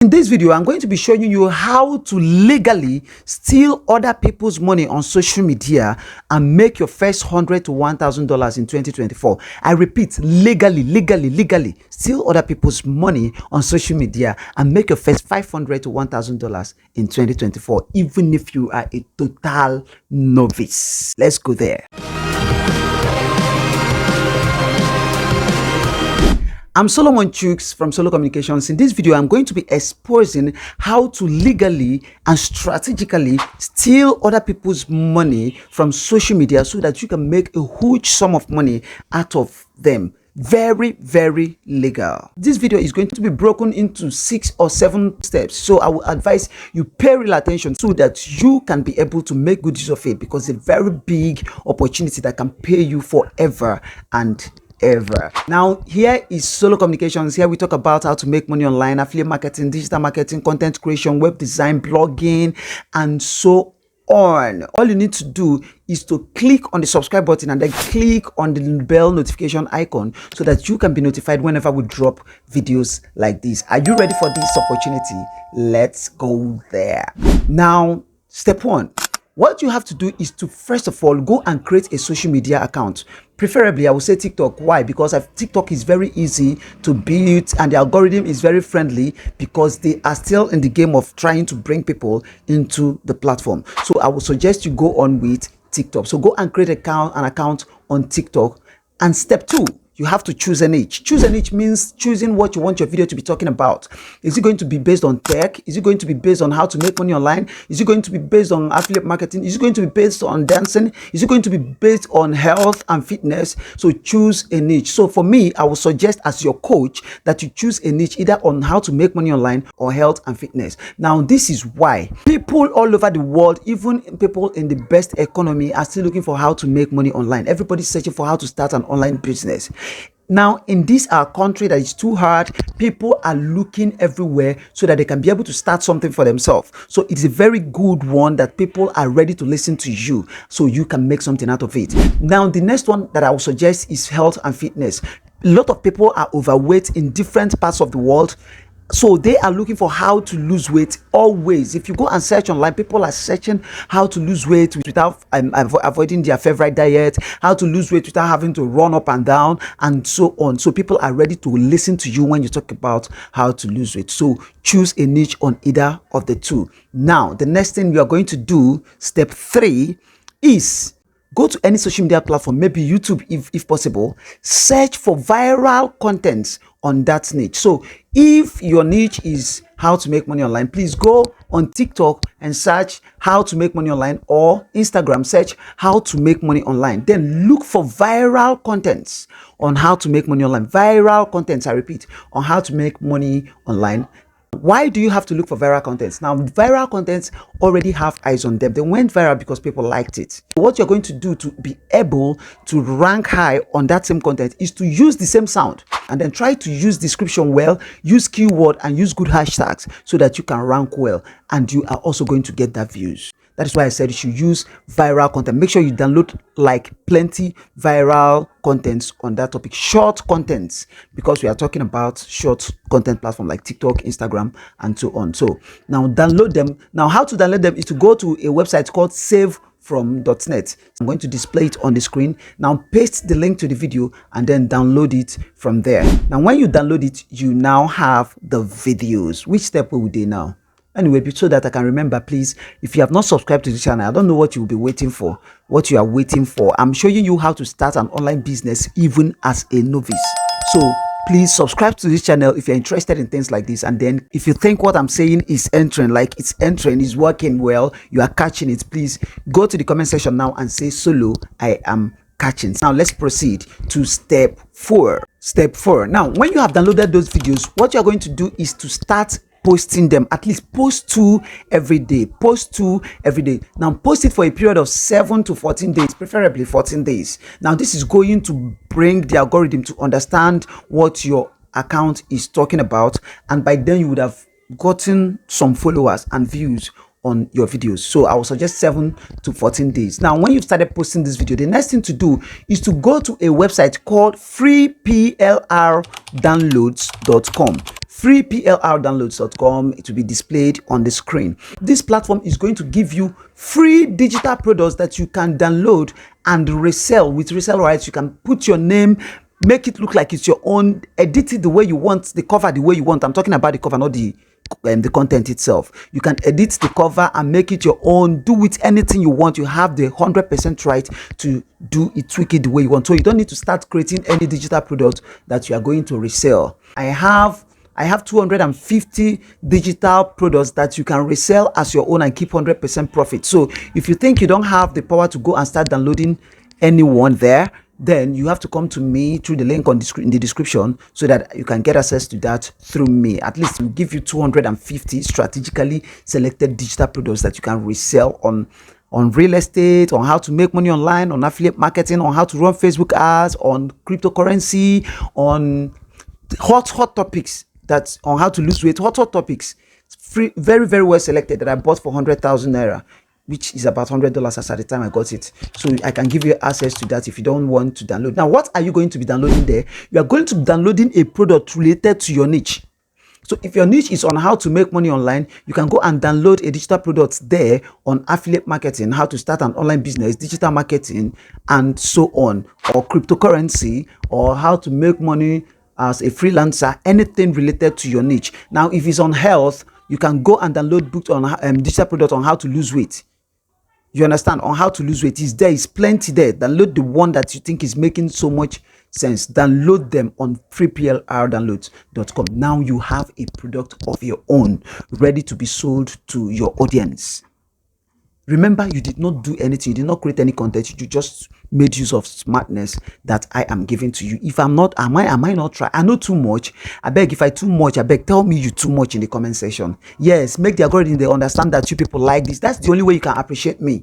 In this video, I'm going to be showing you how to legally steal other people's money on social media and make your first $100 to $1,000 in 2024. I repeat, legally steal other people's money on social media and make your first $500 to $1,000 in 2024, even if you are a total novice. Let's go there. I'm Solomon Chooks from Solo Communications. In this video, I'm going to be exposing how to legally and strategically steal other people's money from social media so that you can make a huge sum of money out of them. Very legal. This video is going to be broken into 6 or 7 steps, so I will advise you pay real attention so that you can be able to make good use of it, because it's a very big opportunity that can pay you forever and ever. Now, here is Solo Communications. Here we talk about how to make money online, affiliate marketing, digital marketing, content creation, web design, blogging, and so on. All you need to do is to click on the subscribe button and then click on the bell notification icon so that you can be notified whenever we drop videos like this. Are you ready for this opportunity? Let's go there. Now, step 1. What you have to do is to first of all go and create a social media account. Preferably, I would say TikTok. Why? Because TikTok is very easy to build and the algorithm is very friendly, because they are still in the game of trying to bring people into the platform. So I would suggest you go on with TikTok. So go and create an account on TikTok. And step 2, you have to choose a niche. Choose a niche means choosing what you want your video to be talking about. Is it going to be based on tech? Is it going to be based on how to make money online? Is it going to be based on affiliate marketing? Is it going to be based on dancing? Is it going to be based on health and fitness? So choose a niche. So for me, I would suggest as your coach that you choose a niche either on how to make money online or health and fitness. Now, this is why people all over the world, even people in the best economy, are still looking for how to make money online. Everybody's searching for how to start an online business. Now, in this our country that is too hard, people are looking everywhere so that they can be able to start something for themselves. So it's a very good one that people are ready to listen to you so you can make something out of it. Now, the next one that I would suggest is health and fitness. A lot of people are overweight in different parts of the world. So they are looking for how to lose weight always. If you go and search online, people are searching how to lose weight without avoiding their favorite diet, how to lose weight without having to run up and down, and so on. So people are ready to listen to you when you talk about how to lose weight. So choose a niche on either of the two. Now, the next thing you are going to do, step 3, is go to any social media platform, maybe YouTube if possible, search for viral contents on that niche. So if your niche is how to make money online, please go on TikTok and search how to make money online, or Instagram, search how to make money online. Then look for viral contents on how to make money online. Viral contents, I repeat, on how to make money online. Why do you have to look for viral contents? Now, viral contents already have eyes on them. They went viral because people liked it. What you're going to do to be able to rank high on that same content is to use the same sound and then try to use description well, use keyword, and use good hashtags so that you can rank well, and you are also going to get that views. That is why I said you should use viral content. Make sure you download like plenty viral contents on that topic. Short contents, because we are talking about short content platform like TikTok, Instagram, and so on. So now download them. Now, how to download them is to go to a website called savefrom.net. I'm going to display it on the screen. Now paste the link to the video and then download it from there. Now, when you download it, you now have the videos. Which step will we do now? Anyway, so that I can remember, please, if you have not subscribed to the channel, I don't know what you will be waiting for, what you are waiting for. I'm showing you how to start an online business even as a novice. So please subscribe to this channel if you're interested in things like this. And then if you think what I'm saying is entering, like it's entering, is working well, you are catching it, please go to the comment section now and say, Solo, I am catching. Now let's proceed to step 4. Step 4. Now, when you have downloaded those videos, what you're going to do is to start posting them. At least post 2 every day. Post 2 every day. Now post it for a period of 7 to 14 days, preferably 14 days. Now this is going to bring the algorithm to understand what your account is talking about, and by then you would have gotten some followers and views on your videos. So I would suggest 7 to 14 days. Now, when you've started posting this video, the next thing to do is to go to a website called freeplrdownloads.com. freeplrdownloads.com. It will be displayed on the screen. This platform is going to give you free digital products that you can download and resell. With resell rights, you can put your name, make it look like it's your own, edit it the way you want, the cover the way you want. I'm talking about the cover, not the content itself. You can edit the cover and make it your own, do with anything you want. You have the 100% right to do it, tweak it the way you want. So you don't need to start creating any digital product that you are going to resell. I have 250 digital products that you can resell as your own and keep 100% profit. So if you think you don't have the power to go and start downloading anyone there, then you have to come to me through the link in the description so that you can get access to that through me. At least we'll give you 250 strategically selected digital products that you can resell on real estate, on how to make money online, on affiliate marketing, on how to run Facebook ads, on cryptocurrency, on hot topics, that's on how to lose weight, hot topics. Free, very, very well selected, that I bought for 100,000 naira, which is about $100 as at the time I got it. So I can give you access to that if you don't want to download. Now, what are you going to be downloading there? You are going to be downloading a product related to your niche. So if your niche is on how to make money online, you can go and download a digital product there on affiliate marketing, how to start an online business, digital marketing, and so on, or cryptocurrency, or how to make money as a freelancer, anything related to your niche. Now, if it's on health, you can go and download books on digital product on how to lose weight. You understand? On how to lose weight is there, is plenty there. Download the one that you think is making so much sense. Download them on freeplrdownloads.com. Now you have a product of your own ready to be sold to your audience. Remember, you did not do anything. You did not create any content. You just made use of smartness that I am giving to you. If I'm not, am I not try? I know too much. I beg, if I too much, I beg, tell me you too much in the comment section. Yes, make the algorithm, they understand that you people like this. That's the only way you can appreciate me.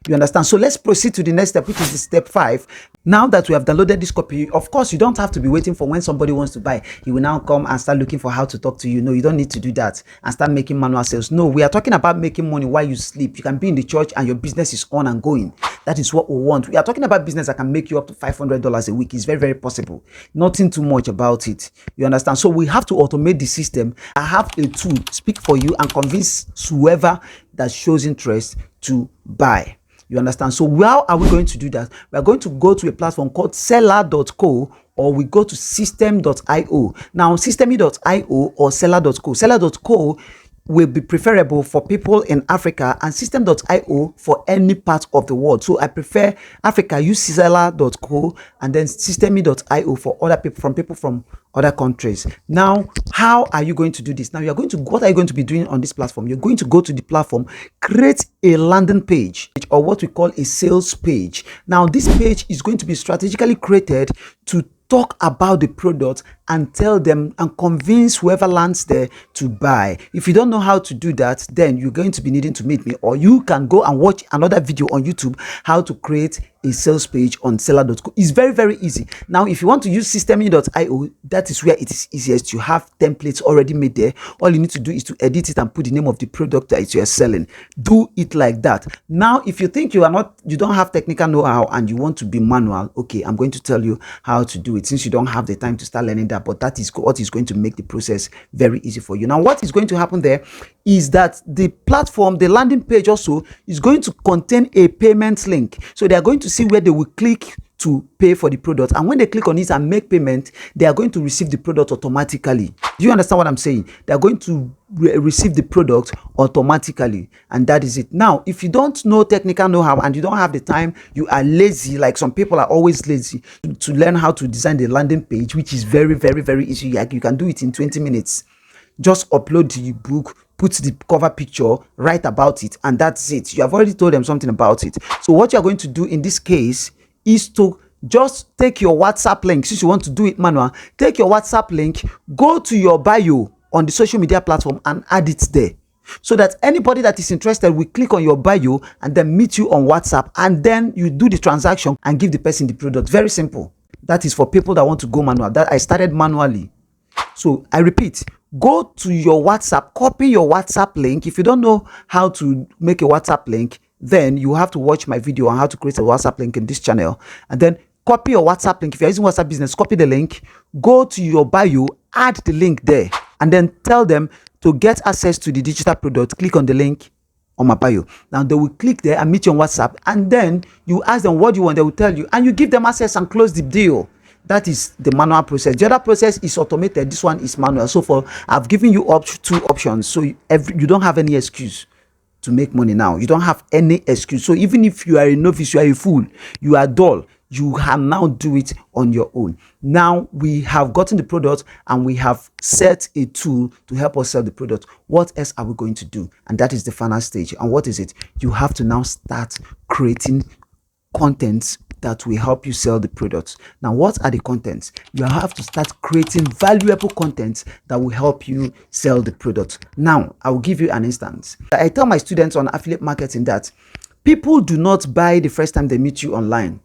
You understand? So let's proceed to the next step, which is step 5. Now that we have downloaded this copy, of course, you don't have to be waiting for when somebody wants to buy. You will now come and start looking for how to talk to you. No, you don't need to do that and start making manual sales. No, we are talking about making money while you sleep. You can be in the church and your business is on and going. That is what we want. We are talking about business that can make you up to $500 a week. It's very, very possible. Nothing too much about it. You understand? So we have to automate the system. I have a tool speak for you and convince whoever that shows interest to buy. You understand? So how are we going to do that? We are going to go to a platform called seller.co, or we go to system.io. Now, system.io or seller.co. Seller.co will be preferable for people in Africa, and system.io for any part of the world. So I prefer Africa, use seller.co, and then system.io for other people from other countries. Now, how are you going to do this? Now, what are you going to be doing on this platform? You're going to go to the platform, create a landing page, or what we call a sales page. Now, this page is going to be strategically created to talk about the product and tell them and convince whoever lands there to buy. If you don't know how to do that, then you're going to be needing to meet me, or you can go and watch another video on YouTube, how to create a sales page on seller.co. It's very, very easy. Now, if you want to use system.io, that is where it is easiest. You have templates already made there. All you need to do is to edit it and put the name of the product that you are selling. Do it like that. Now, if you think you don't have technical know-how and you want to be manual, okay, I'm going to tell you how to do it, since you don't have the time to start learning that. But that is what is going to make the process very easy for you. Now, what is going to happen there is that the platform, the landing page also is going to contain a payment link. So they are going to see where they will click to pay for the product, and when they click on it and make payment, they are going to receive the product automatically. Do you understand what I'm saying? They are going to receive the product automatically, and that is it. Now, if you don't know technical know-how and you don't have the time, you are lazy, like some people are always lazy to learn how to design the landing page, which is very, very, very easy. Like, you can do it in 20 minutes. Just upload the book, put the cover picture, write about it, and that's it. You have already told them something about it. So what you're going to do in this case is to just take your WhatsApp link. Since you want to do it manual, take your WhatsApp link, go to your bio on the social media platform and add it there, so that anybody that is interested will click on your bio and then meet you on WhatsApp, and then you do the transaction and give the person the product. Very simple. That is for people that want to go manual. That I started manually. So I repeat, go to your WhatsApp, copy your WhatsApp link. If you don't know how to make a WhatsApp link, then you have to watch my video on how to create a WhatsApp link in this channel, and then copy your WhatsApp link. If you're using WhatsApp business, copy the link, go to your bio, add the link there. and then tell them to get access to the digital product. Click on the link on my bio. Now they will click there and meet you on WhatsApp, and then you ask them what you want, they will tell you, and you give them access and close the deal. That is the manual process. The other process is automated. This one is manual. So for I've given you two options, so you don't have any excuse to make money now. You don't have any excuse. So even if you are a novice, you are a fool, you are dull, you can now do it on your own. Now we have gotten the product and we have set a tool to help us sell the product. What else are we going to do? And that is the final stage. And what is it? You have to now start creating contents that will help you sell the products. Now, what are the contents? You have to start creating valuable contents that will help you sell the product. Now, I will give you an instance. I tell my students on affiliate marketing that people do not buy the first time they meet you online.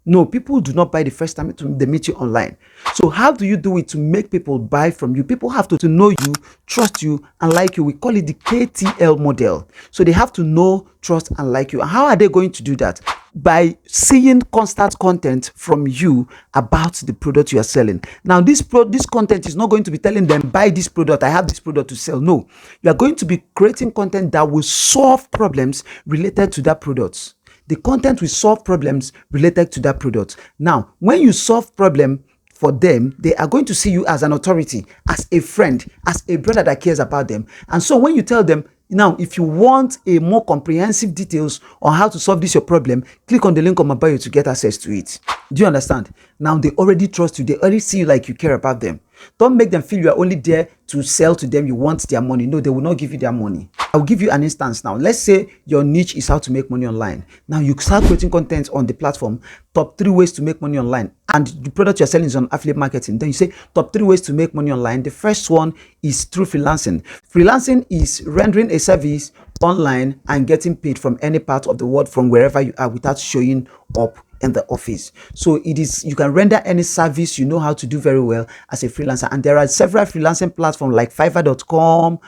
No, people do not buy the first time they meet you online. So how do you do it to make people buy from you? People have to know you, trust you, and like you. We call it the KTL model. So they have to know, trust, and like you. And how are they going to do that? By seeing constant content from you about the product you are selling. Now, this content is not going to be telling them, buy this product, I have this product to sell. No, you are going to be creating content that will solve problems related to that product. The content will solve problems related to that product. Now, when you solve problem for them, they are going to see you as an authority, as a friend, as a brother that cares about them. And so when you tell them, now, if you want a more comprehensive details on how to solve this your problem, click on the link on my bio to get access to it. Do you understand? Now, they already trust you. They already see you like you care about them. Don't make them feel you are only there to sell to them. You want their money. No, they will not give you their money. I'll give you an instance now. Let's say your niche is how to make money online. Now you start creating content on the platform, top 3 ways to make money online. And the product you're selling is on affiliate marketing. Then you say top 3 ways to make money online. The first one is through freelancing. Freelancing is rendering a service online and getting paid from any part of the world from wherever you are without showing up in the office. So it is, you can render any service you know how to do very well as a freelancer. And there are several freelancing platforms like Fiverr.com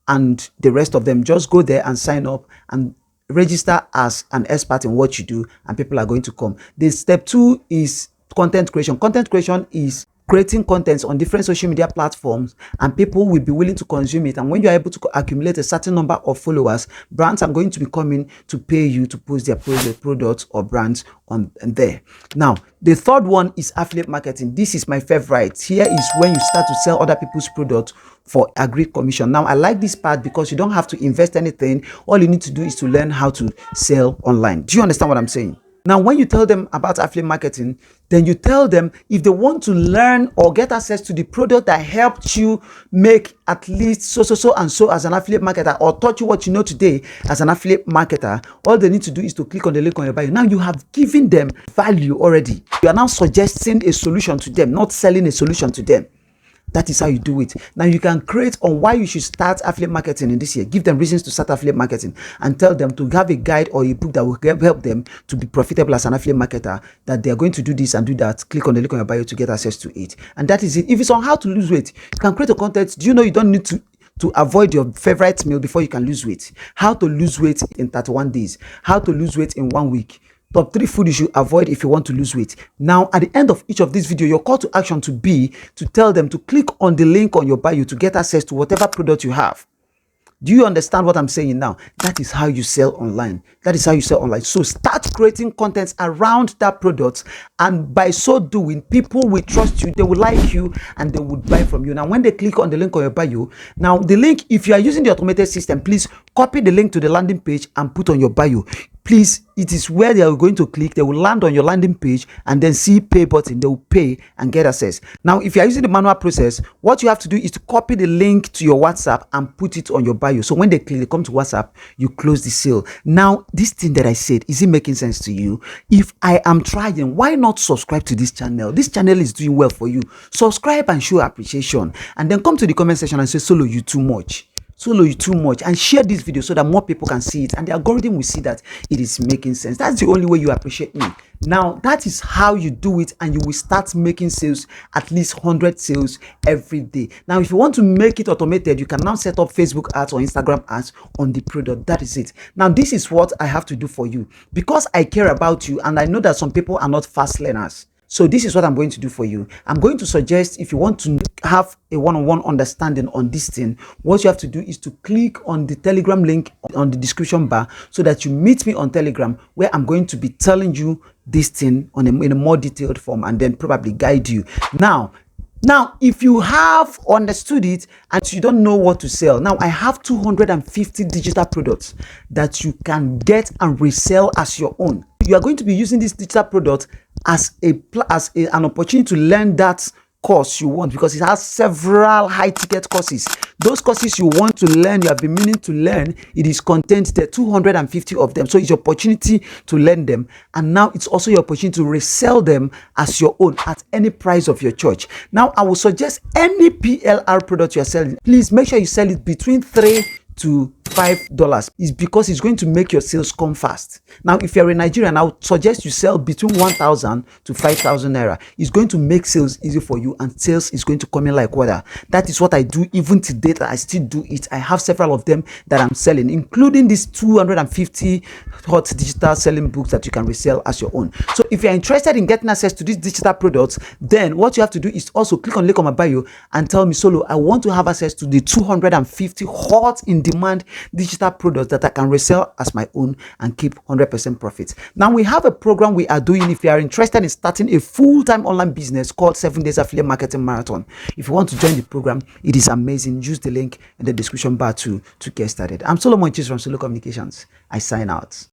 and the rest of them. Just go there and sign up and register as an expert in what you do, and people are going to come. The step 2 is content creation. Content creation is creating contents on different social media platforms, and people will be willing to consume it. And when you are able to accumulate a certain number of followers, brands are going to be coming to pay you to post their products or brands on there. Now, the third one is affiliate marketing. This is my favorite. Here is when you start to sell other people's products for agreed commission. Now, I like this part because you don't have to invest anything. All you need to do is to learn how to sell online. Do you understand what I'm saying? Now, when you tell them about affiliate marketing, then you tell them if they want to learn or get access to the product that helped you make at least so and so as an affiliate marketer, or taught you what you know today as an affiliate marketer, all they need to do is to click on the link on your bio. Now you have given them value already. You are now suggesting a solution to them, not selling a solution to them. That is how you do it. Now you can create on why you should start affiliate marketing in this year. Give them reasons to start affiliate marketing and tell them to have a guide or a book that will help them to be profitable as an affiliate marketer, that they are going to do this and do that. Click on the link on your bio to get access to it. And that is it. If it's on how to lose weight, you can create a content. Do you know you don't need to avoid your favorite meal before you can lose weight? How to lose weight in 31 days. How to lose weight in 1 week. Top 3 food you should avoid if you want to lose weight. Now, at the end of each of this video, your call to action to be to tell them to click on the link on your bio to get access to whatever product you have. Do you understand what I'm saying now? That is how you sell online. That is how you sell online. So start creating contents around that product, and by so doing, people will trust you, they will like you, and they would buy from you. Now, when they click on the link on your bio, now the link, if you are using the automated system, please copy the link to the landing page and put on your bio. Please, it is where they are going to click. They will land on your landing page and then see pay button. They will pay and get access. Now, if you are using the manual process, what you have to do is to copy the link to your WhatsApp and put it on your bio. So when they click, they come to WhatsApp, you close the sale. Now, this thing that I said, is it making sense to you? If I am trying, why not subscribe to this channel? This channel is doing well for you. Subscribe and show appreciation. And then come to the comment section and say, Solo, you too much. Solo, you too much, and share this video so that more people can see it and the algorithm will see that it is making sense. That's the only way you appreciate me. Now, that is how you do it, and you will start making sales, at least 100 sales every day. Now, if you want to make it automated, you can now set up Facebook ads or Instagram ads on the product. That is it. Now, this is what I have to do for you because I care about you, and I know that some people are not fast learners. So this is what I'm going to do for you. I'm going to suggest, if you want to have a one-on-one understanding on this thing, what you have to do is to click on the Telegram link on the description bar, so that you meet me on Telegram, where I'm going to be telling you this thing in a more detailed form, and then probably guide you. Now, if you have understood it and you don't know what to sell, now I have 250 digital products that you can get and resell as your own. You are going to be using this digital product as an opportunity to learn that course you want, because it has several high ticket courses. Those courses you want to learn, you have been meaning to learn, it is content there, 250 of them. So it's your opportunity to learn them, and now it's also your opportunity to resell them as your own at any price of your choice. Now I will suggest any PLR product you are selling, please make sure you sell it between $3 to $5. Is because it's going to make your sales come fast. Now, if you're in Nigeria, I would suggest you sell between 1,000 to 5,000 naira. It's going to make sales easy for you, and sales is going to come in like water. That is what I do even today. I still do it. I have several of them that I'm selling, including these 250 hot digital selling books that you can resell as your own. So if you're interested in getting access to these digital products, then what you have to do is also click on the link on my bio and tell me, Solo, I want to have access to the 250 hot in demand digital products that I can resell as my own and keep 100% profit. Now we have a program we are doing. If you are interested in starting a full-time online business called 7 Days Affiliate Marketing Marathon, if you want to join the program, it is amazing. Use the link in the description bar to get started. I'm Solomon from Solo Communications. I sign out.